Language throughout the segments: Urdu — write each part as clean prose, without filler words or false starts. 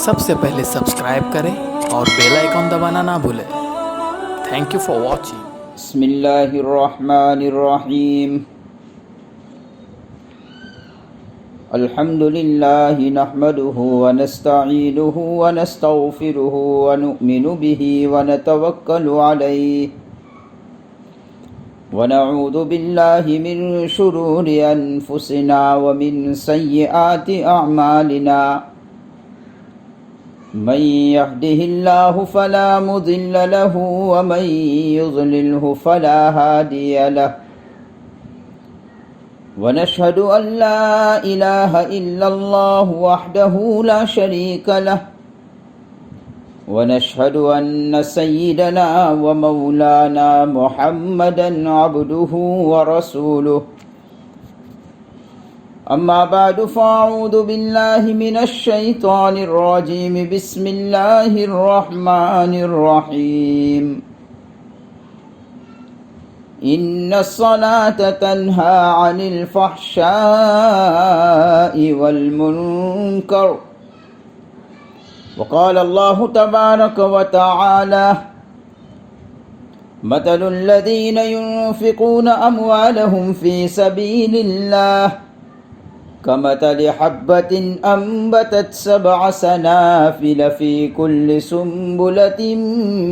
سب سے پہلے سبسکرائب کریں اور بیل آئیکن دبانا نہ بھولیں۔ Thank you for watching. بسم اللہ الرحمن الرحیم۔ الحمد للہ نحمده ونستعینه ونستغفره ونؤمن به ونتوکل علیہ ونعوذ باللہ من شرور انفسنا ومن سیئات اعمالنا، من يهده الله فلا مضل له ومن يضلله فلا هادي له، ونشهد أن لا إله إلا الله وحده لا شريك له، ونشهد أن سيدنا ومولانا محمدا عبده ورسوله، أما بعد فأعوذ بالله من الشيطان الرجيم، بسم الله الرحمن الرحيم، إن الصلاة تنهى عن الفحشاء والمنكر، وقال الله تبارك وتعالى: مثل الذين ينفقون أموالهم في سبيل الله كمثل حبة أنبتت 7 سنابل في كل سنبلة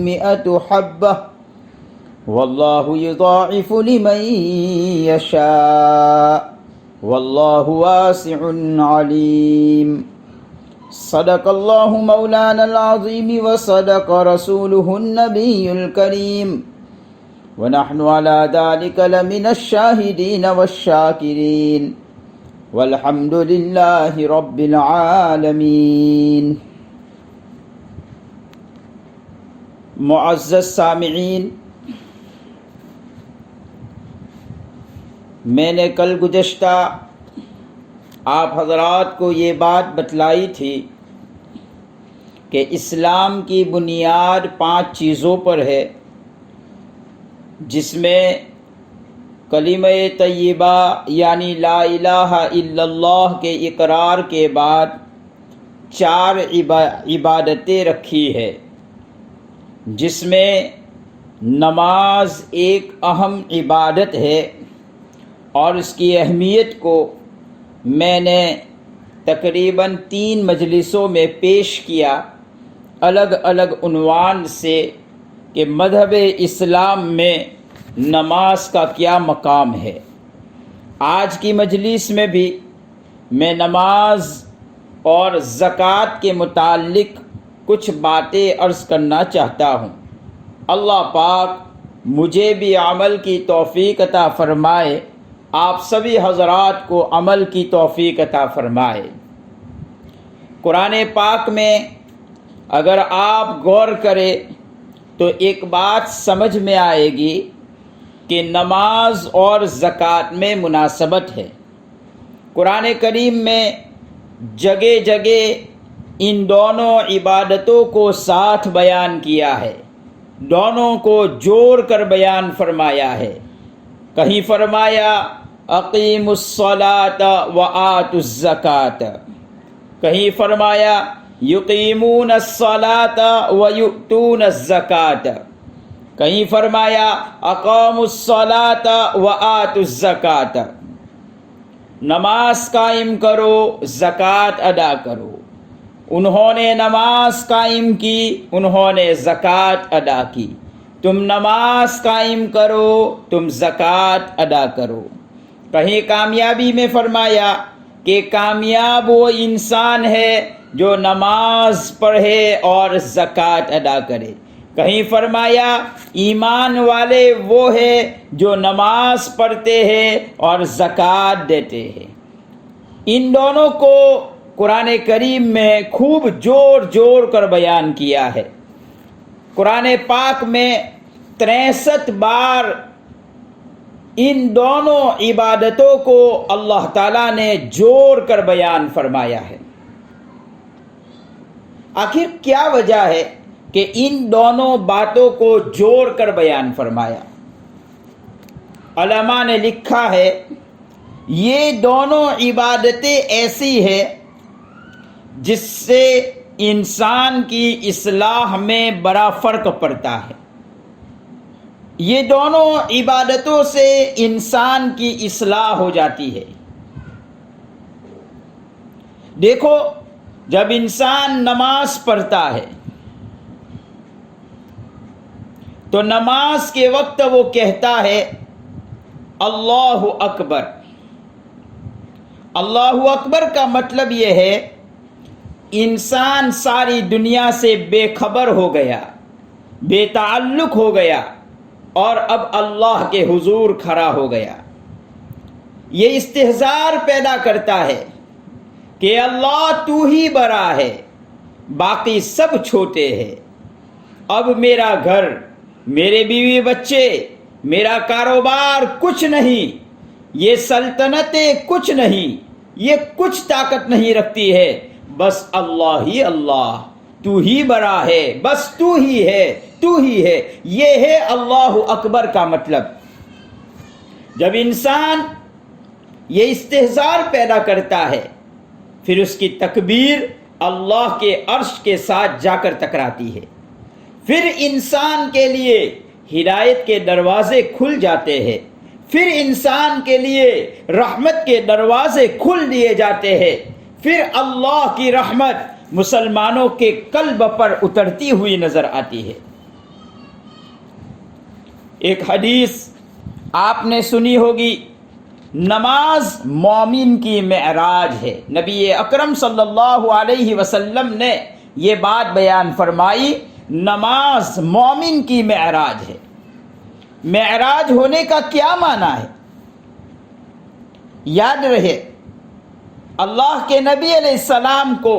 100 حبة، والله يضاعف لمن يشاء، والله واسع عليم۔ صدق الله مولانا العظيم وصدق رسوله النبي الكريم، ونحن على ذلك لمن الشاهدين والشاكرين، والحمد لله رب العالمين۔ معزز سامعین، میں نے کل گزشتہ آپ حضرات کو یہ بات بتلائی تھی کہ اسلام کی بنیاد 5 چیزوں پر ہے، جس میں کلمہ طیبہ یعنی لا الہ الا اللہ کے اقرار کے بعد 4 عبادتیں رکھی ہے، جس میں نماز ایک اہم عبادت ہے، اور اس کی اہمیت کو میں نے تقریباً 3 مجلسوں میں پیش کیا، الگ الگ عنوان سے کہ مذہب اسلام میں نماز کا کیا مقام ہے۔ آج کی مجلس میں بھی میں نماز اور زکوٰۃ کے متعلق کچھ باتیں عرض کرنا چاہتا ہوں۔ اللہ پاک مجھے بھی عمل کی توفیق عطا فرمائے، آپ سبھی حضرات کو عمل کی توفیق عطا فرمائے۔ قرآن پاک میں اگر آپ غور کریں تو ایک بات سمجھ میں آئے گی کہ نماز اور زکوٰۃ میں مناسبت ہے۔ قرآن کریم میں جگہ جگہ ان دونوں عبادتوں کو ساتھ بیان کیا ہے، دونوں کو جوڑ کر بیان فرمایا ہے۔ کہیں فرمایا اقیموا الصلاۃ وآتوا الزکاۃ، کہیں فرمایا یقیمون الصلاۃ ویؤتون الزکاۃ، کہیں فرمایا اقاموا الصلاۃ وآتوا الزکاۃ، نماز قائم کرو، زکوٰۃ ادا کرو۔ انہوں نے نماز قائم کی، انہوں نے زکوٰۃ ادا کی۔ تم نماز قائم کرو، تم زکوٰۃ ادا کرو۔ کہیں کامیابی میں فرمایا کہ کامیاب وہ انسان ہے جو نماز پڑھے اور زکوٰۃ ادا کرے۔ کہیں فرمایا ایمان والے وہ ہے جو نماز پڑھتے ہیں اور زکوٰۃ دیتے ہیں۔ ان دونوں کو قرآن کریم میں خوب جوڑ کر بیان کیا ہے۔ قرآن پاک میں 63 بار ان دونوں عبادتوں کو اللہ تعالیٰ نے جوڑ کر بیان فرمایا ہے۔ آخر کیا وجہ ہے کہ ان دونوں باتوں کو جوڑ کر بیان فرمایا؟ علماء نے لکھا ہے یہ دونوں عبادتیں ایسی ہیں جس سے انسان کی اصلاح میں بڑا فرق پڑتا ہے۔ یہ دونوں عبادتوں سے انسان کی اصلاح ہو جاتی ہے۔ دیکھو، جب انسان نماز پڑھتا ہے تو نماز کے وقت وہ کہتا ہے اللہ اکبر۔ اللہ اکبر کا مطلب یہ ہے انسان ساری دنیا سے بے خبر ہو گیا، بے تعلق ہو گیا، اور اب اللہ کے حضور کھڑا ہو گیا۔ یہ استحضار پیدا کرتا ہے کہ اللہ تو ہی بڑا ہے، باقی سب چھوٹے ہیں۔ اب میرا گھر، میرے بیوی بچے، میرا کاروبار کچھ نہیں، یہ سلطنتیں کچھ نہیں، یہ کچھ طاقت نہیں رکھتی ہے، بس اللہ ہی اللہ، تو ہی بڑا ہے، بس تو ہی ہے، تو ہی ہے۔ یہ ہے اللہ اکبر کا مطلب۔ جب انسان یہ استحضار پیدا کرتا ہے، پھر اس کی تکبیر اللہ کے عرش کے ساتھ جا کر ٹکراتی ہے۔ پھر انسان کے لیے ہدایت کے دروازے کھل جاتے ہیں، پھر انسان کے لیے رحمت کے دروازے کھل دیے جاتے ہیں، پھر اللہ کی رحمت مسلمانوں کے قلب پر اترتی ہوئی نظر آتی ہے۔ ایک حدیث آپ نے سنی ہوگی، نماز مومن کی معراج ہے۔ نبی اکرم صلی اللہ علیہ وسلم نے یہ بات بیان فرمائی، نماز مومن کی معراج ہے۔ معراج ہونے کا کیا معنی ہے؟ یاد رہے، اللہ کے نبی علیہ السلام کو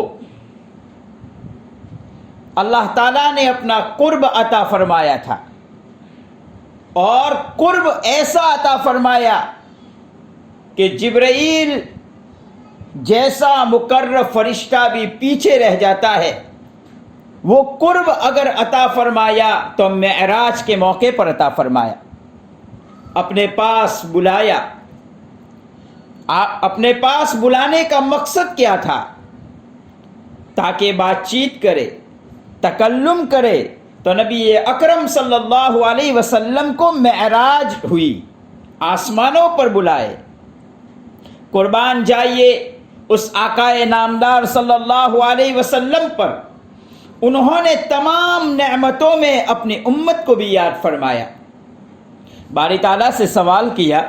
اللہ تعالیٰ نے اپنا قرب عطا فرمایا تھا، اور قرب ایسا عطا فرمایا کہ جبرائیل جیسا مقرب فرشتہ بھی پیچھے رہ جاتا ہے۔ وہ قرب اگر عطا فرمایا تو معراج کے موقع پر عطا فرمایا، اپنے پاس بلایا۔ اپنے پاس بلانے کا مقصد کیا تھا؟ تاکہ بات چیت کرے، تکلم کرے۔ تو نبی اکرم صلی اللہ علیہ وسلم کو معراج ہوئی، آسمانوں پر بلائے۔ قربان جائیے اس آقا نامدار صلی اللہ علیہ وسلم پر۔ انہوں نے تمام نعمتوں میں اپنی امت کو بھی یاد فرمایا۔ باری تعالیٰ سے سوال کیا،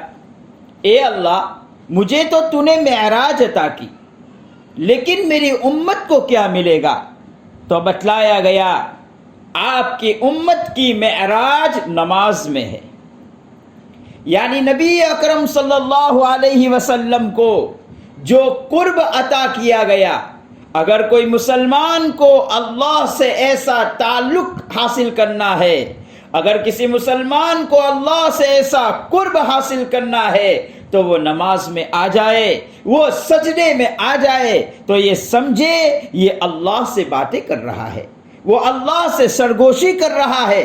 اے اللہ، مجھے تو تو نے معراج عطا کی، لیکن میری امت کو کیا ملے گا؟ تو بتلایا گیا، آپ کی امت کی معراج نماز میں ہے۔ یعنی نبی اکرم صلی اللہ علیہ وسلم کو جو قرب عطا کیا گیا، اگر کوئی مسلمان کو اللہ سے ایسا تعلق حاصل کرنا ہے، اگر کسی مسلمان کو اللہ سے ایسا قرب حاصل کرنا ہے، تو وہ نماز میں آ جائے، وہ سجدے میں آ جائے، تو یہ سمجھے یہ اللہ سے باتیں کر رہا ہے، وہ اللہ سے سرگوشی کر رہا ہے۔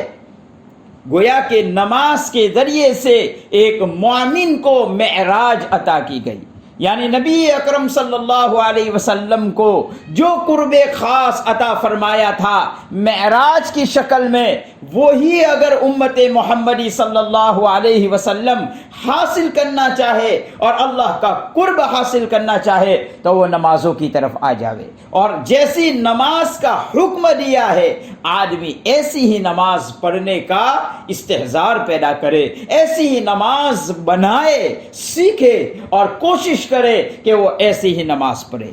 گویا کہ نماز کے ذریعے سے ایک مومن کو معراج عطا کی گئی۔ یعنی نبی اکرم صلی اللہ علیہ وسلم کو جو قرب خاص عطا فرمایا تھا معراج کی شکل میں، وہی اگر امت محمدی صلی اللہ علیہ وسلم حاصل کرنا چاہے اور اللہ کا قرب حاصل کرنا چاہے تو وہ نمازوں کی طرف آ جاوے، اور جیسی نماز کا حکم دیا ہے آدمی ایسی ہی نماز پڑھنے کا استحضار پیدا کرے، ایسی ہی نماز بنائے، سیکھے اور کوشش کرے کہ وہ ایسی ہی نماز پڑھے۔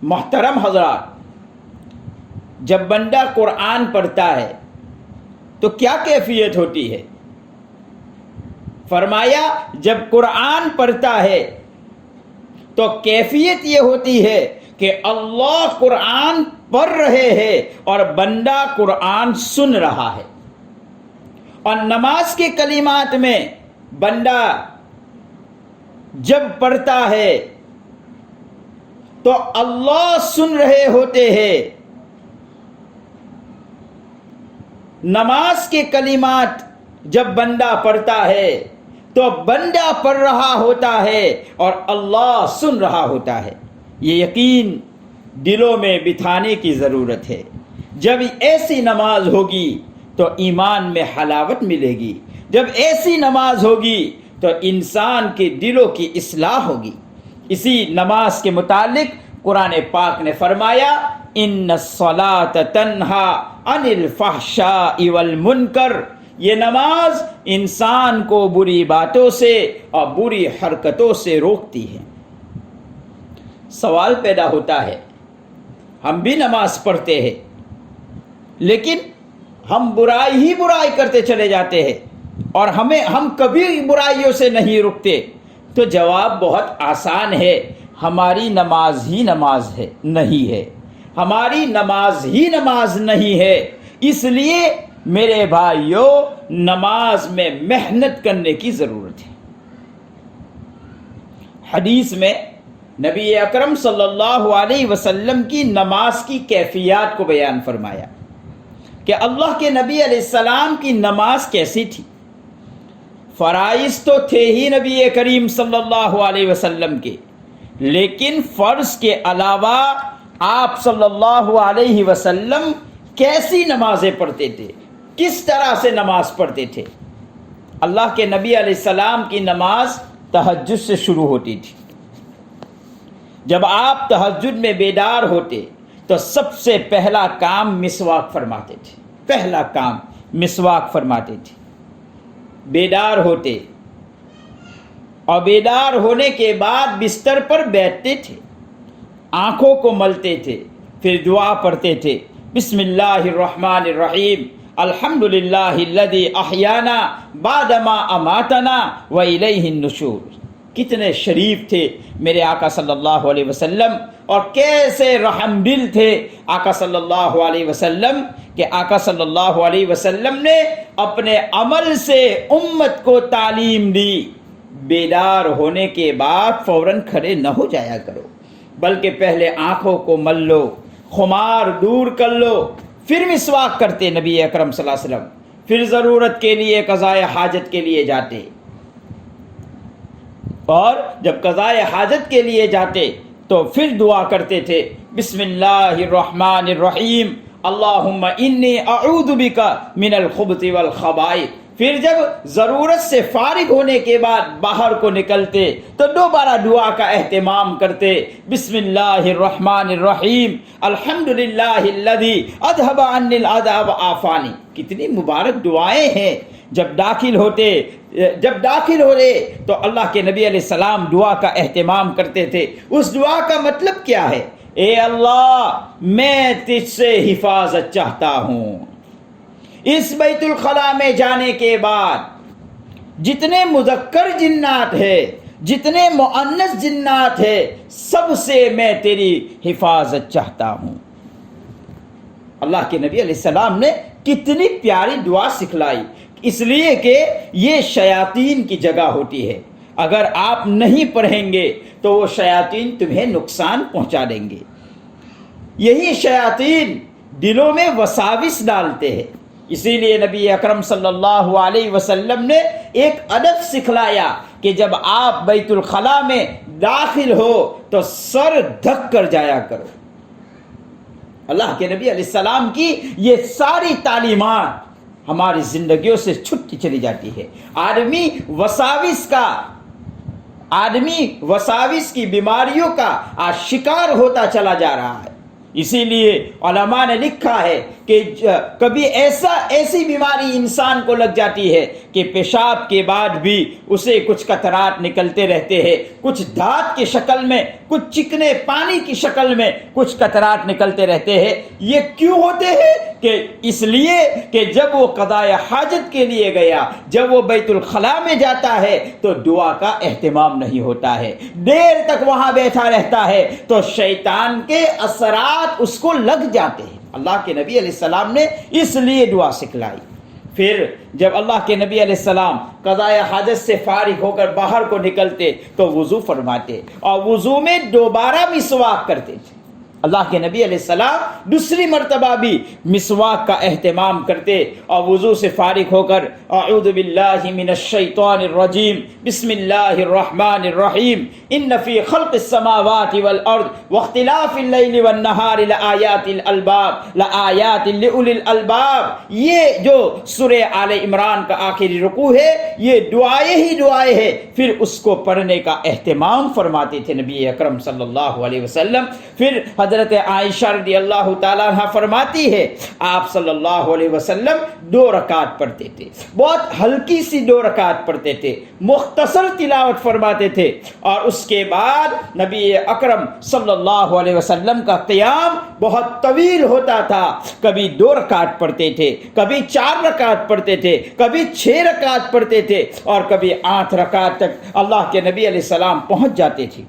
محترم حضرات، جب بندہ قرآن پڑھتا ہے تو کیا کیفیت ہوتی ہے؟ فرمایا جب قرآن پڑھتا ہے تو کیفیت یہ ہوتی ہے کہ اللہ قرآن پڑھ رہے ہیں اور بندہ قرآن سن رہا ہے۔ اور نماز کے کلمات میں بندہ جب پڑھتا ہے تو اللہ سن رہے ہوتے ہیں۔ نماز کے کلمات جب بندہ پڑھتا ہے تو بندہ پڑھ رہا ہوتا ہے اور اللہ سن رہا ہوتا ہے۔ یہ یقین دلوں میں بٹھانے کی ضرورت ہے. جب ایسی نماز ہوگی تو ایمان میں حلاوت ملے گی. جب ایسی نماز ہوگی تو انسان کے دلوں کی اصلاح ہوگی. اسی نماز کے متعلق قرآن پاک نے فرمایا ان الصلاۃ تنہا عن الفحشاء والمنکر. یہ نماز انسان کو بری باتوں سے اور بری حرکتوں سے روکتی ہے. سوال پیدا ہوتا ہے، ہم بھی نماز پڑھتے ہیں لیکن ہم برائی ہی برائی کرتے چلے جاتے ہیں اور ہم کبھی برائیوں سے نہیں رکتے. تو جواب بہت آسان ہے، ہماری نماز ہی نماز ہے نہیں ہے. ہماری نماز ہی نماز نہیں ہے. اس لیے میرے بھائیوں، نماز میں محنت کرنے کی ضرورت ہے. حدیث میں نبی اکرم صلی اللہ علیہ وسلم کی نماز کی کیفیات کو بیان فرمایا کہ اللہ کے نبی علیہ السلام کی نماز کیسی تھی. فرائض تو تھے ہی نبی کریم صلی اللہ علیہ وسلم کے، لیکن فرض کے علاوہ آپ صلی اللہ علیہ وسلم کیسی نمازیں پڑھتے تھے، کس طرح سے نماز پڑھتے تھے. اللہ کے نبی علیہ السلام کی نماز تہجد سے شروع ہوتی تھی. جب آپ تہجد میں بیدار ہوتے تو سب سے پہلا کام مسواک فرماتے تھے. پہلا کام مسواک فرماتے تھے. بیدار ہوتے اور بیدار ہونے کے بعد بستر پر بیٹھتے تھے، آنکھوں کو ملتے تھے، پھر دعا پڑھتے تھے. بسم اللہ الرحمن الرحیم الحمدللہ الذی احیانا بعدما اماتنا والیہ النشور. کتنے شریف تھے میرے آقا صلی اللہ علیہ وسلم، اور کیسے رحم دل تھے آقا صلی اللہ علیہ وسلم کہ آقا صلی اللہ علیہ وسلم نے اپنے عمل سے امت کو تعلیم دی، بیدار ہونے کے بعد فوراً کھڑے نہ ہو جایا کرو، بلکہ پہلے آنکھوں کو مل لو، خمار دور کر لو، پھر مسواک کرتے نبی اکرم صلی اللہ علیہ وسلم. پھر ضرورت کے لیے قضاء حاجت کے لیے جاتے، اور جب قضاء حاجت کے لیے جاتے تو پھر دعا کرتے تھے بسم اللہ الرحمن الرحیم اللہم انی اعوذ بک من الخبث والخبائث. پھر جب ضرورت سے فارغ ہونے کے بعد باہر کو نکلتے تو دوبارہ دعا کا اہتمام کرتے بسم اللہ الرحمن الرحیم الحمدللہ الذی اذھب عنی الاذى وعافانی. کتنی مبارک دعائیں ہیں. جب داخل ہو رہے تو اللہ کے نبی علیہ السلام دعا کا اہتمام کرتے تھے. اس دعا کا مطلب کیا ہے؟ اے اللہ میں تجھ سے حفاظت چاہتا ہوں. اس بیت الخلاء میں جانے کے بعد جتنے مذکر جنات ہیں، جتنے مؤنث جنات ہیں، سب سے میں تیری حفاظت چاہتا ہوں. اللہ کے نبی علیہ السلام نے کتنی پیاری دعا سکھلائی، اس لیے کہ یہ شیاطین کی جگہ ہوتی ہے. اگر آپ نہیں پڑھیں گے تو وہ شیاطین تمہیں نقصان پہنچا دیں گے. یہی شیاطین دلوں میں وساوس ڈالتے ہیں. اسی لیے نبی اکرم صلی اللہ علیہ وسلم نے ایک ادب سکھلایا کہ جب آپ بیت الخلاء میں داخل ہو تو سر ڈھک کر جایا کرو. اللہ کے نبی علیہ السلام کی یہ ساری تعلیمات ہماری زندگیوں سے چھٹتی چلی جاتی ہے. آدمی وساوس کی بیماریوں کا آج شکار ہوتا چلا جا رہا ہے. اسی لیے علماء نے لکھا ہے کہ کبھی ایسی بیماری انسان کو لگ جاتی ہے کہ پیشاب کے بعد بھی اسے کچھ قطرات نکلتے رہتے ہیں، کچھ دھات کی شکل میں، کچھ چکنے پانی کی شکل میں کچھ قطرات نکلتے رہتے ہیں. یہ کیوں ہوتے ہیں؟ کہ اس لیے کہ جب وہ قضاء حاجت کے لیے گیا، جب وہ بیت الخلاء میں جاتا ہے تو دعا کا اہتمام نہیں ہوتا ہے، دیر تک وہاں بیٹھا رہتا ہے تو شیطان کے اثرات اس کو لگ جاتے ہیں. اللہ کے نبی علیہ السلام نے اس لیے دعا سکھلائی. پھر جب اللہ کے نبی علیہ السلام قضاء حاجت سے فارغ ہو کر باہر کو نکلتے تو وضو فرماتے اور وضو میں دوبارہ مسواک کرتے تھے. اللہ کے نبی علیہ السلام دوسری مرتبہ بھی مسواک کا اہتمام کرتے اور وضو سے فارغ ہو کر اعوذ باللہ من الشیطان الرجیم بسم اللہ الرحمن الرحیم ان فی خلق السماوات والارض واختلاف اللیل والنہار لآیات الالباب لآیات لأولی الالباب، یہ جو سورہ آل عمران کا آخری رکوع ہے یہ دعائیں ہی دعائیں ہیں، پھر اس کو پڑھنے کا اہتمام فرماتے تھے نبی اکرم صلی اللہ علیہ وسلم۔ پھر حضرت عائشہ رضی اللہ تعالیٰ عنہ فرماتی ہے آپ صلی اللہ علیہ وسلم 2 رکعت پڑھتے تھے، بہت ہلکی سی 2 رکعت پڑھتے تھے، مختصر تلاوت فرماتے تھے، اور اس کے بعد نبی اکرم صلی اللہ علیہ وسلم کا قیام بہت طویل ہوتا تھا، کبھی 2 رکعت پڑھتے تھے، کبھی 4 رکعت پڑھتے تھے، کبھی 6 رکعت پڑھتے تھے، اور کبھی 8 رکعت تک اللہ کے نبی علیہ السلام پہنچ جاتے تھے۔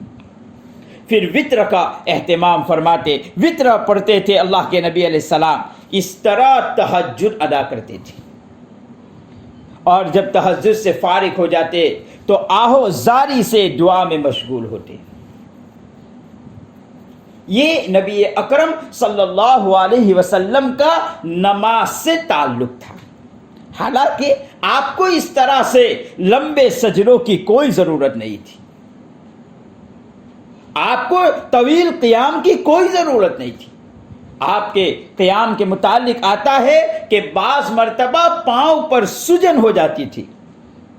پھر وطر کا اہتمام فرماتے، وطر پڑھتے تھے اللہ کے نبی علیہ السلام، اس طرح تہجد ادا کرتے تھے، اور جب تہجد سے فارغ ہو جاتے تو آہو زاری سے دعا میں مشغول ہوتے۔ یہ نبی اکرم صلی اللہ علیہ وسلم کا نماز سے تعلق تھا، حالانکہ آپ کو اس طرح سے لمبے سجدوں کی کوئی ضرورت نہیں تھی، آپ کو طویل قیام کی کوئی ضرورت نہیں تھی۔ آپ کے قیام کے متعلق آتا ہے کہ بعض مرتبہ پاؤں پر سجن ہو جاتی تھی،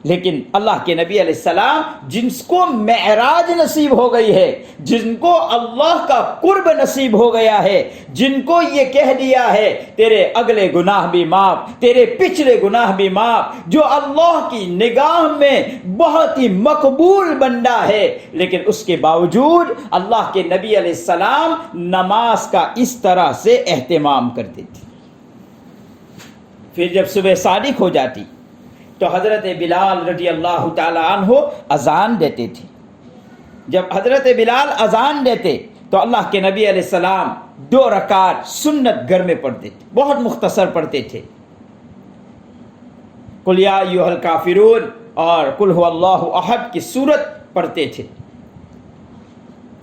لیکن اللہ کے نبی علیہ السلام جن کو معراج نصیب ہو گئی ہے، جن کو اللہ کا قرب نصیب ہو گیا ہے، جن کو یہ کہہ دیا ہے تیرے اگلے گناہ بھی معاف، تیرے پچھلے گناہ بھی معاف، جو اللہ کی نگاہ میں بہت ہی مقبول بندہ ہے، لیکن اس کے باوجود اللہ کے نبی علیہ السلام نماز کا اس طرح سے اہتمام کرتے تھے۔ پھر جب صبح صادق ہو جاتی تو حضرت بلال رضی اللہ تعالی عنہ اذان دیتے تھے۔ جب حضرت بلال اذان دیتے تو اللہ کے نبی علیہ السلام 2 رکعت سنت گھر میں پڑھتے تھے، بہت مختصر پڑھتے تھے، قل یا ایھا الکافرون اور قل ھو اللہ احد کی سورت پڑھتے تھے۔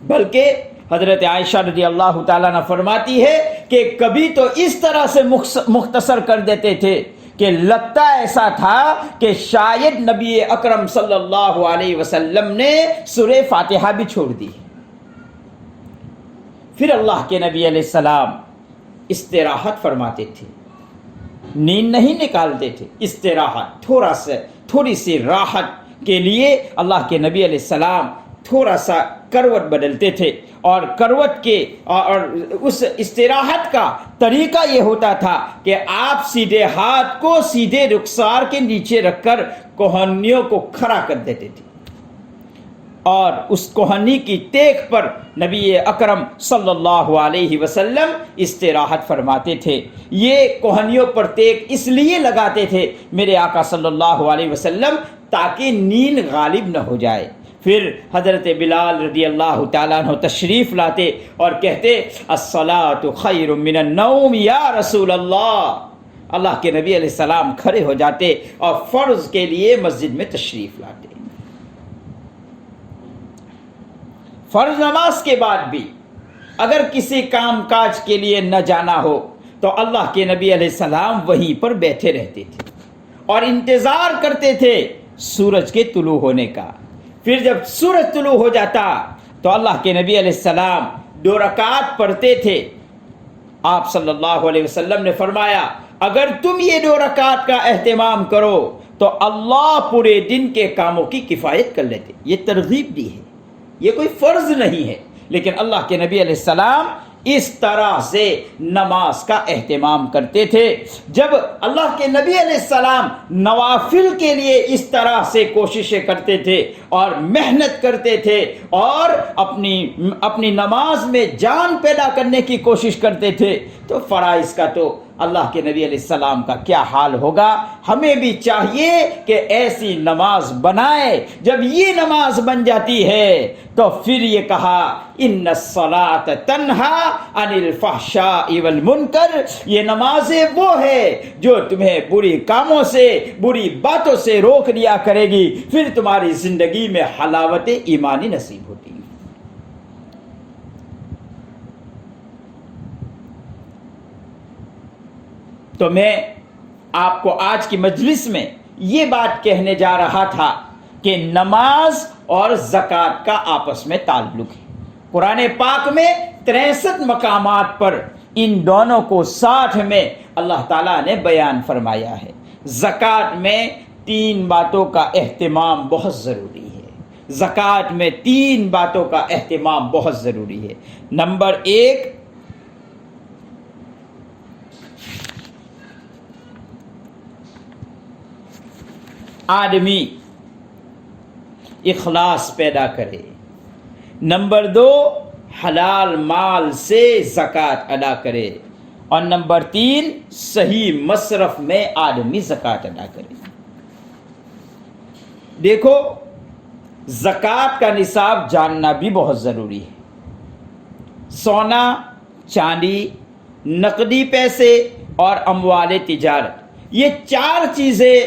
بلکہ حضرت عائشہ رضی اللہ تعالیٰ عنہ فرماتی ہے کہ کبھی تو اس طرح سے مختصر کر دیتے تھے کہ لگتا ایسا تھا کہ شاید نبی اکرم صلی اللہ علیہ وسلم نے سورہ فاتحہ بھی چھوڑ دی۔ پھر اللہ کے نبی علیہ السلام استراحت فرماتے تھے، نیند نہیں نکالتے تھے، استراحت، تھوڑی سی راحت کے لیے اللہ کے نبی علیہ السلام تھوڑا سا کروٹ بدلتے تھے، اور کروٹ کے اور اس استراحت کا طریقہ یہ ہوتا تھا کہ آپ سیدھے ہاتھ کو سیدھے رخسار کے نیچے رکھ کر کوہنیوں کو کھڑا کر دیتے تھے، اور اس کوہنی کی ٹیک پر نبی اکرم صلی اللہ علیہ وسلم استراحت فرماتے تھے۔ یہ کوہنیوں پر ٹیک اس لیے لگاتے تھے میرے آقا صلی اللہ علیہ وسلم تاکہ نیند غالب نہ ہو جائے۔ پھر حضرت بلال رضی اللہ تعالیٰ عنہ تشریف لاتے اور کہتے الصلاۃ خیر من النوم یا رسول اللہ۔ اللہ کے نبی علیہ السلام کھڑے ہو جاتے اور فرض کے لیے مسجد میں تشریف لاتے۔ فرض نماز کے بعد بھی اگر کسی کام کاج کے لیے نہ جانا ہو تو اللہ کے نبی علیہ السلام وہیں پر بیٹھے رہتے تھے اور انتظار کرتے تھے سورج کے طلوع ہونے کا۔ پھر جب سورج طلوع ہو جاتا تو اللہ کے نبی علیہ السلام 2 رکعت پڑھتے تھے۔ آپ صلی اللہ علیہ وسلم نے فرمایا اگر تم یہ 2 رکعت کا اہتمام کرو تو اللہ پورے دن کے کاموں کی کفایت کر لیتے۔ یہ ترغیب دی ہے، یہ کوئی فرض نہیں ہے، لیکن اللہ کے نبی علیہ السلام اس طرح سے نماز کا اہتمام کرتے تھے۔ جب اللہ کے نبی علیہ السلام نوافل کے لیے اس طرح سے کوششیں کرتے تھے اور محنت کرتے تھے اور اپنی نماز میں جان پیدا کرنے کی کوشش کرتے تھے تو فرائض کا تو اللہ کے نبی علیہ السلام کا کیا حال ہوگا۔ ہمیں بھی چاہیے کہ ایسی نماز بنائے۔ جب یہ نماز بن جاتی ہے تو پھر یہ کہا ان الصلاۃ تنہا عن الفحشاء والمنکر، یہ نمازیں وہ ہے جو تمہیں بری کاموں سے بری باتوں سے روک دیا کرے گی، پھر تمہاری زندگی میں حلاوت ایمانی نصیب ہوتی ہے۔ تو میں آپ کو آج کی مجلس میں یہ بات کہنے جا رہا تھا کہ نماز اور زکوٰۃ کا آپس میں تعلق ہے۔ قرآن پاک میں 63 مقامات پر ان دونوں کو ساتھ میں اللہ تعالیٰ نے بیان فرمایا ہے۔ زکوٰۃ میں 3 باتوں کا اہتمام بہت ضروری ہے۔ زکوٰۃ میں 3 باتوں کا اہتمام بہت ضروری ہے۔ نمبر 1، آدمی اخلاص پیدا کرے۔ نمبر 2، حلال مال سے زکوٰۃ ادا کرے۔ اور نمبر 3، صحیح مصرف میں آدمی زکوٰۃ ادا کرے۔ دیکھو، زکوٰۃ کا نصاب جاننا بھی بہت ضروری ہے۔ سونا، چاندی، نقدی پیسے اور اموال تجارت، یہ 4 چیزیں،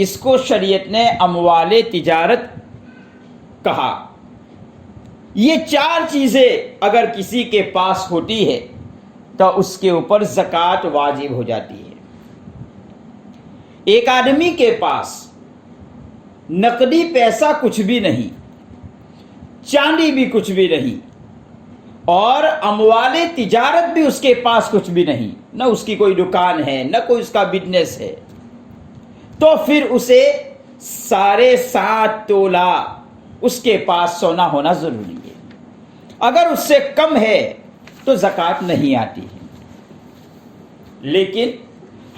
اس کو شریعت نے اموال تجارت کہا۔ یہ 4 چیزیں اگر کسی کے پاس ہوتی ہے تو اس کے اوپر زکوٰۃ واجب ہو جاتی ہے۔ ایک آدمی کے پاس نقدی پیسہ کچھ بھی نہیں، چاندی بھی کچھ بھی نہیں، اور اموال تجارت بھی اس کے پاس کچھ بھی نہیں، نہ اس کی کوئی دکان ہے، نہ کوئی اس کا بزنس ہے، تو پھر اسے 7.5 تولہ اس کے پاس سونا ہونا ضروری ہے۔ اگر اس سے کم ہے تو زکوٰۃ نہیں آتی ہے۔ لیکن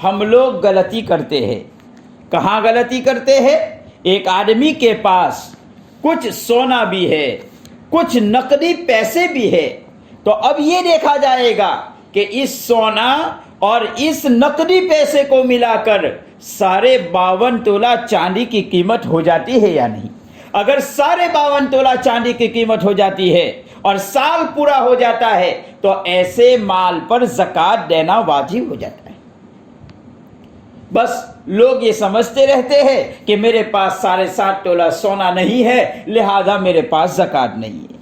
ہم لوگ غلطی کرتے ہیں۔ کہاں غلطی کرتے ہیں؟ ایک آدمی کے پاس کچھ سونا بھی ہے، کچھ نقدی پیسے بھی ہے، تو اب یہ دیکھا جائے گا کہ اس سونا اور اس نقدی پیسے کو ملا کر 52.5 تولہ چاندی کی قیمت ہو جاتی ہے یا نہیں۔ اگر 52.5 تولہ چاندی کی قیمت ہو جاتی ہے اور سال پورا ہو جاتا ہے تو ایسے مال پر زکوٰۃ دینا واجب ہو جاتا ہے۔ بس لوگ یہ سمجھتے رہتے ہیں کہ میرے پاس 7.5 تولہ سونا نہیں ہے، لہذا میرے پاس زکوٰۃ نہیں ہے۔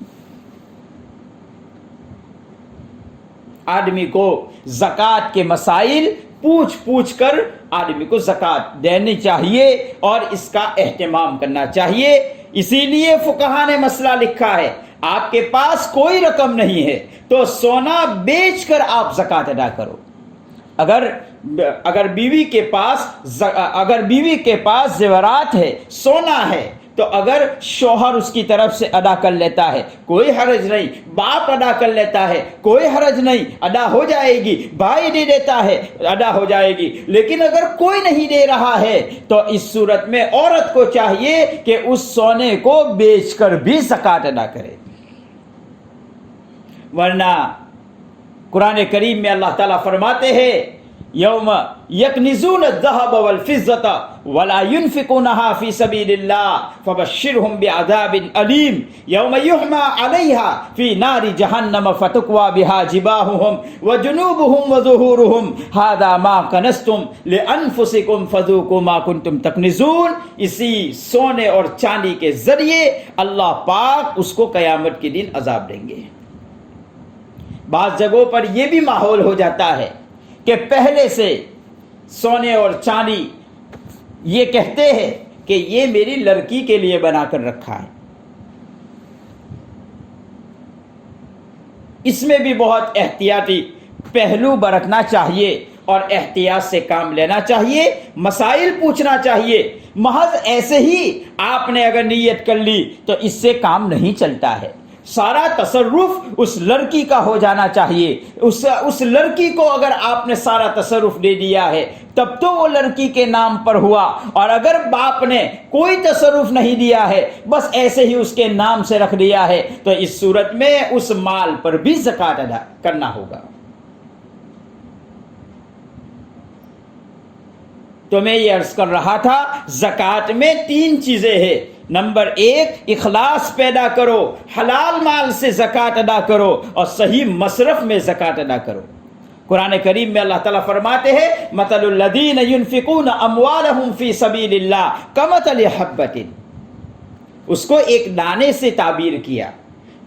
آدمی کو زکوٰۃ کے مسائل پوچھ کر آدمی کو زکوٰۃ دینی چاہیے اور اس کا اہتمام کرنا چاہیے۔ اسی لیے فقہا نے مسئلہ لکھا ہے، آپ کے پاس کوئی رقم نہیں ہے تو سونا بیچ کر آپ زکوٰۃ ادا کرو۔ اگر بیوی کے پاس زیورات ہے، سونا ہے، تو اگر شوہر اس کی طرف سے ادا کر لیتا ہے کوئی حرج نہیں، باپ ادا کر لیتا ہے کوئی حرج نہیں، ادا ہو جائے گی، بھائی دے دیتا ہے ادا ہو جائے گی۔ لیکن اگر کوئی نہیں دے رہا ہے تو اس صورت میں عورت کو چاہیے کہ اس سونے کو بیچ کر بھی زکوٰۃ ادا کرے، ورنہ قرآن کریم میں اللہ تعالیٰ فرماتے ہیں یوم یکنزون الذهب والفضة ولا ينفقونها في سبيل الله فبشرهم بعذاب أليم يوم يحمى عليها في نار جهنم فتكوى بها جباههم وجنوبهم وظهورهم هذا ما كنزتم لأنفسكم فذوقوا ما كنتم تكنزون۔ اسی سونے اور چاندی کے ذریعے اللہ پاک اس کو قیامت کے دن عذاب دیں گے۔ بعض جگہوں پر یہ بھی ماحول ہو جاتا ہے کہ پہلے سے سونے اور چاندی یہ کہتے ہیں کہ یہ میری لڑکی کے لیے بنا کر رکھا ہے۔ اس میں بھی بہت احتیاطی پہلو برتنا چاہیے اور احتیاط سے کام لینا چاہیے، مسائل پوچھنا چاہیے۔ محض ایسے ہی آپ نے اگر نیت کر لی تو اس سے کام نہیں چلتا ہے۔ سارا تصرف اس لڑکی کا ہو جانا چاہیے۔ اس لڑکی کو اگر آپ نے سارا تصرف دے دیا ہے تب تو وہ لڑکی کے نام پر ہوا، اور اگر باپ نے کوئی تصرف نہیں دیا ہے، بس ایسے ہی اس کے نام سے رکھ دیا ہے، تو اس صورت میں اس مال پر بھی زکوٰۃ ادا کرنا ہوگا۔ تو میں یہ عرض کر رہا تھا، زکوٰۃ میں 3 چیزیں ہیں۔ نمبر 1، اخلاص پیدا کرو، حلال مال سے زکوٰۃ ادا کرو اور صحیح مصرف میں زکوٰۃ ادا کرو۔ قرآن کریم میں اللہ تعالیٰ فرماتے ہیں مثل الذین ينفقون اموالهم فی سبیل اللہ کمثل حبۃ، اس کو ایک دانے سے تعبیر کیا۔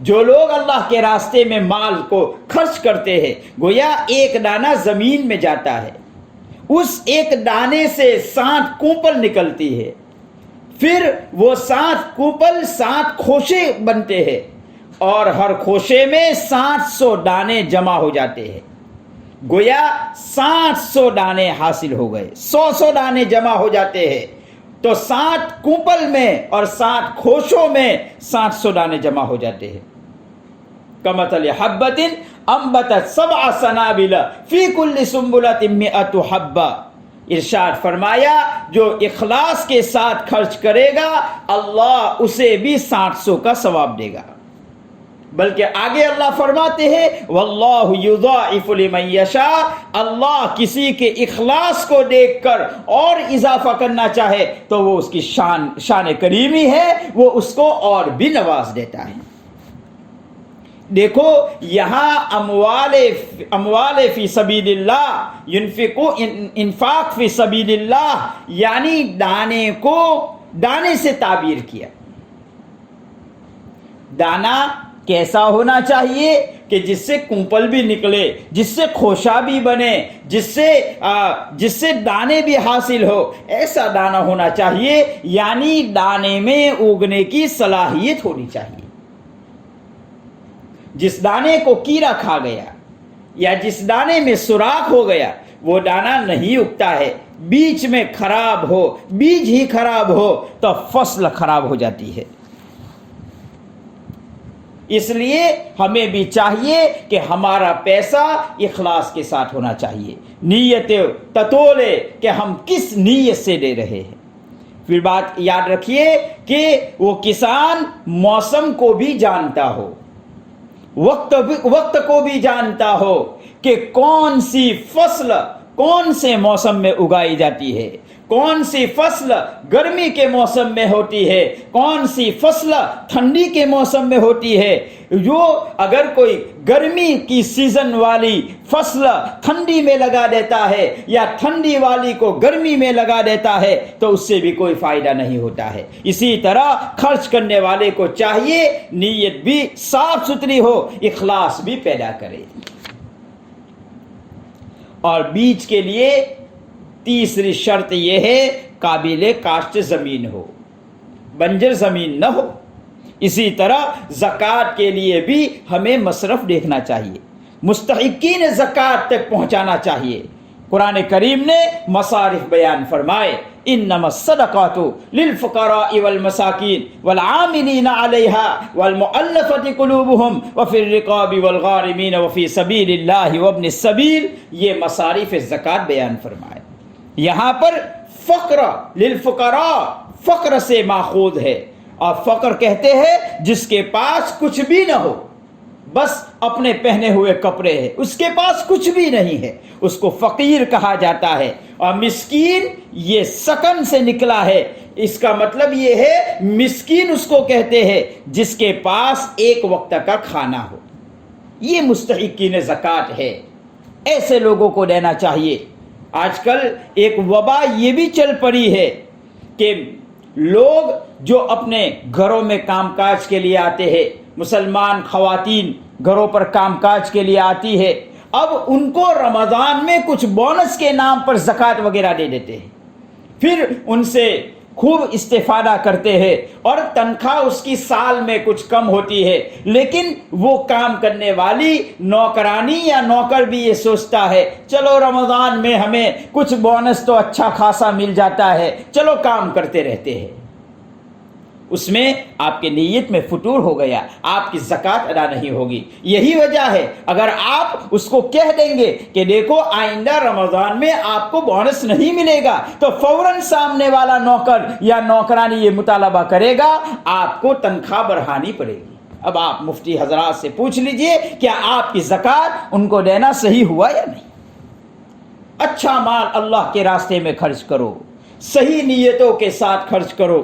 جو لوگ اللہ کے راستے میں مال کو خرچ کرتے ہیں، گویا ایک دانہ زمین میں جاتا ہے اس ایک دانے سے 7 کونپل نکلتی ہے، پھر وہ 7 کونپل 7 خوشے بنتے ہیں، اور ہر خوشے میں 700 دانے جمع ہو جاتے ہیں۔ گویا 700 دانے حاصل ہو گئے، 100 دانے جمع ہو جاتے ہیں، تو 7 کونپل میں اور 7 خوشوں میں 700 دانے جمع ہو جاتے ہیں۔ کمثل حبۃ انبتت 7 سنابل فی کل سنبلۃ 100 حبۃ، ارشاد فرمایا جو اخلاص کے ساتھ خرچ کرے گا اللہ اسے بھی 700 کا ثواب دے گا۔ بلکہ آگے اللہ فرماتے ہیں واللہ یضاعف لمن یشاء، اللہ کسی کے اخلاص کو دیکھ کر اور اضافہ کرنا چاہے تو وہ اس کی شان کریمی ہے، وہ اس کو اور بھی نواز دیتا ہے۔ دیکھو یہاں اموال فی سبیل اللہ، انفاق فی سبیل اللہ، یعنی دانے کو دانے سے تعبیر کیا۔ دانا کیسا ہونا چاہیے کہ جس سے کونپل بھی نکلے، جس سے خوشہ بھی بنے، جس سے دانے بھی حاصل ہو، ایسا دانا ہونا چاہیے، یعنی دانے میں اگنے کی صلاحیت ہونی چاہیے۔ جس دانے کو کیڑا کھا گیا یا جس دانے میں سوراخ ہو گیا وہ دانا نہیں اگتا ہے، بیچ میں خراب ہو، بیج ہی خراب ہو تو فصل خراب ہو جاتی ہے۔ اس لیے ہمیں بھی چاہیے کہ ہمارا پیسہ اخلاص کے ساتھ ہونا چاہیے، نیت تتولے کہ ہم کس نیت سے دے رہے ہیں۔ پھر بات یاد رکھیے کہ وہ کسان موسم کو بھی جانتا ہو، وقت کو بھی جانتا ہو کہ کون سی فصل کون سے موسم میں اگائی جاتی ہے، کون سی فصل گرمی کے موسم میں ہوتی ہے، کون سی فصل ٹھنڈی کے موسم میں ہوتی ہے۔ جو اگر کوئی گرمی کی سیزن والی فصل ٹھنڈی میں لگا دیتا ہے یا ٹھنڈی والی کو گرمی میں لگا دیتا ہے تو اس سے بھی کوئی فائدہ نہیں ہوتا ہے۔ اسی طرح خرچ کرنے والے کو چاہیے نیت بھی صاف ستھری ہو، اخلاص بھی پیدا کرے۔ اور بیج کے لیے تیسری شرط یہ ہے قابل کاشت زمین ہو، بنجر زمین نہ ہو۔ اسی طرح زکوٰۃ کے لیے بھی ہمیں مصرف دیکھنا چاہیے، مستحقین زکوٰۃ تک پہنچانا چاہیے۔ قرآن کریم نے مصارف بیان فرمائے انما الصدقات للفقراء والمساکین والعاملین علیہا والمؤلفۃ قلوبہم وفی الرقاب والغارمین وفی سبیل اللہ وابن السبیل، یہ مصارف زکوٰۃ بیان فرمائے۔ یہاں پر فقر للفقراء فقر سے ماخوذ ہے، اور فقر کہتے ہیں جس کے پاس کچھ بھی نہ ہو، بس اپنے پہنے ہوئے کپڑے ہیں، اس کے پاس کچھ بھی نہیں ہے، اس کو فقیر کہا جاتا ہے۔ اور مسکین یہ سکن سے نکلا ہے، اس کا مطلب یہ ہے مسکین اس کو کہتے ہیں جس کے پاس ایک وقت کا کھانا ہو، یہ مستحقین زکوٰۃ ہے، ایسے لوگوں کو دینا چاہیے۔ آج کل ایک وبا یہ بھی چل پڑی ہے کہ لوگ جو اپنے گھروں میں کام کاج کے لیے آتے ہیں، مسلمان خواتین گھروں پر کام کاج کے لیے آتی ہے، اب ان کو رمضان میں کچھ بونس کے نام پر زکوٰۃ وغیرہ دے دیتے ہیں، پھر ان سے خوب استفادہ کرتے ہیں، اور تنخواہ اس کی سال میں کچھ کم ہوتی ہے، لیکن وہ کام کرنے والی نوکرانی یا نوکر بھی یہ سوچتا ہے چلو رمضان میں ہمیں کچھ بونس تو اچھا خاصا مل جاتا ہے، چلو کام کرتے رہتے ہیں۔ اس میں آپ کے نیت میں فطور ہو گیا، آپ کی زکوٰۃ ادا نہیں ہوگی۔ یہی وجہ ہے اگر آپ اس کو کہہ دیں گے کہ دیکھو آئندہ رمضان میں آپ کو بونس نہیں ملے گا، تو فوراً سامنے والا نوکر یا نوکرانی یہ مطالبہ کرے گا آپ کو تنخواہ بڑھانی پڑے گی۔ اب آپ مفتی حضرات سے پوچھ لیجئے کیا آپ کی زکوٰۃ ان کو دینا صحیح ہوا یا نہیں؟ اچھا مال اللہ کے راستے میں خرچ کرو، صحیح نیتوں کے ساتھ خرچ کرو۔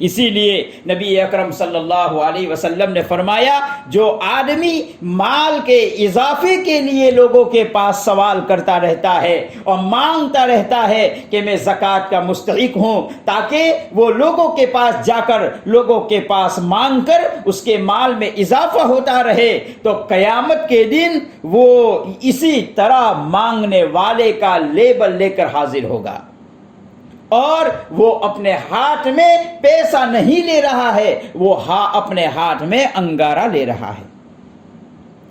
اسی لیے نبی اکرم صلی اللہ علیہ وسلم نے فرمایا جو آدمی مال کے اضافے کے لیے لوگوں کے پاس سوال کرتا رہتا ہے اور مانگتا رہتا ہے کہ میں زکوٰۃ کا مستحق ہوں، تاکہ وہ لوگوں کے پاس جا کر لوگوں کے پاس مانگ کر اس کے مال میں اضافہ ہوتا رہے، تو قیامت کے دن وہ اسی طرح مانگنے والے کا لیبل لے کر حاضر ہوگا، اور وہ اپنے ہاتھ میں پیسہ نہیں لے رہا ہے، وہ اپنے ہاتھ میں انگارہ لے رہا ہے۔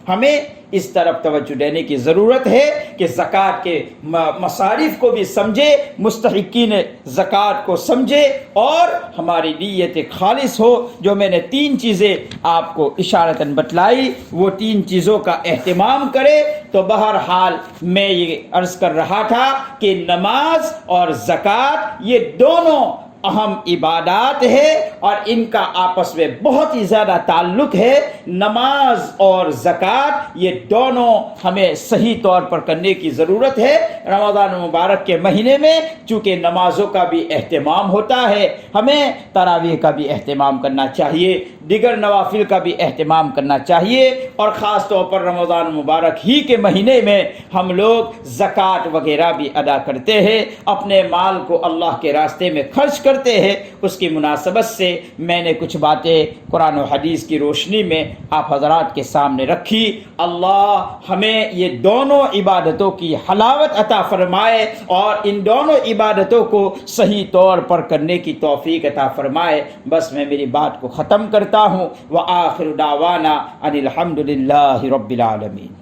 ہمیں اس طرف توجہ دینے کی ضرورت ہے کہ زکوٰۃ کے مصارف کو بھی سمجھے، مستحقین زکوٰۃ کو سمجھے، اور ہماری نیت خالص ہو۔ جو میں نے 3 چیزیں آپ کو اشارتاً بتلائی، وہ 3 چیزوں کا اہتمام کرے۔ تو بہرحال میں یہ عرض کر رہا تھا کہ نماز اور زکوٰۃ یہ دونوں اہم عبادات ہے، اور ان کا آپس میں بہت ہی زیادہ تعلق ہے۔ نماز اور زکوٰۃ یہ دونوں ہمیں صحیح طور پر کرنے کی ضرورت ہے۔ رمضان مبارک کے مہینے میں چونکہ نمازوں کا بھی اہتمام ہوتا ہے، ہمیں تراویح کا بھی اہتمام کرنا چاہیے، دیگر نوافل کا بھی اہتمام کرنا چاہیے، اور خاص طور پر رمضان مبارک ہی کے مہینے میں ہم لوگ زکوٰۃ وغیرہ بھی ادا کرتے ہیں، اپنے مال کو اللہ کے راستے میں خرچ کرتے ہیں۔ اس کی مناسبت سے میں نے کچھ باتیں قرآن و حدیث کی روشنی میں آپ حضرات کے سامنے رکھی۔ اللہ ہمیں یہ دونوں عبادتوں کی حلاوت عطا فرمائے، اور ان دونوں عبادتوں کو صحیح طور پر کرنے کی توفیق عطا فرمائے۔ بس میں میری بات کو ختم کرتا ہوں۔ وآخر دعوانا ان الحمد للہ رب العالمین۔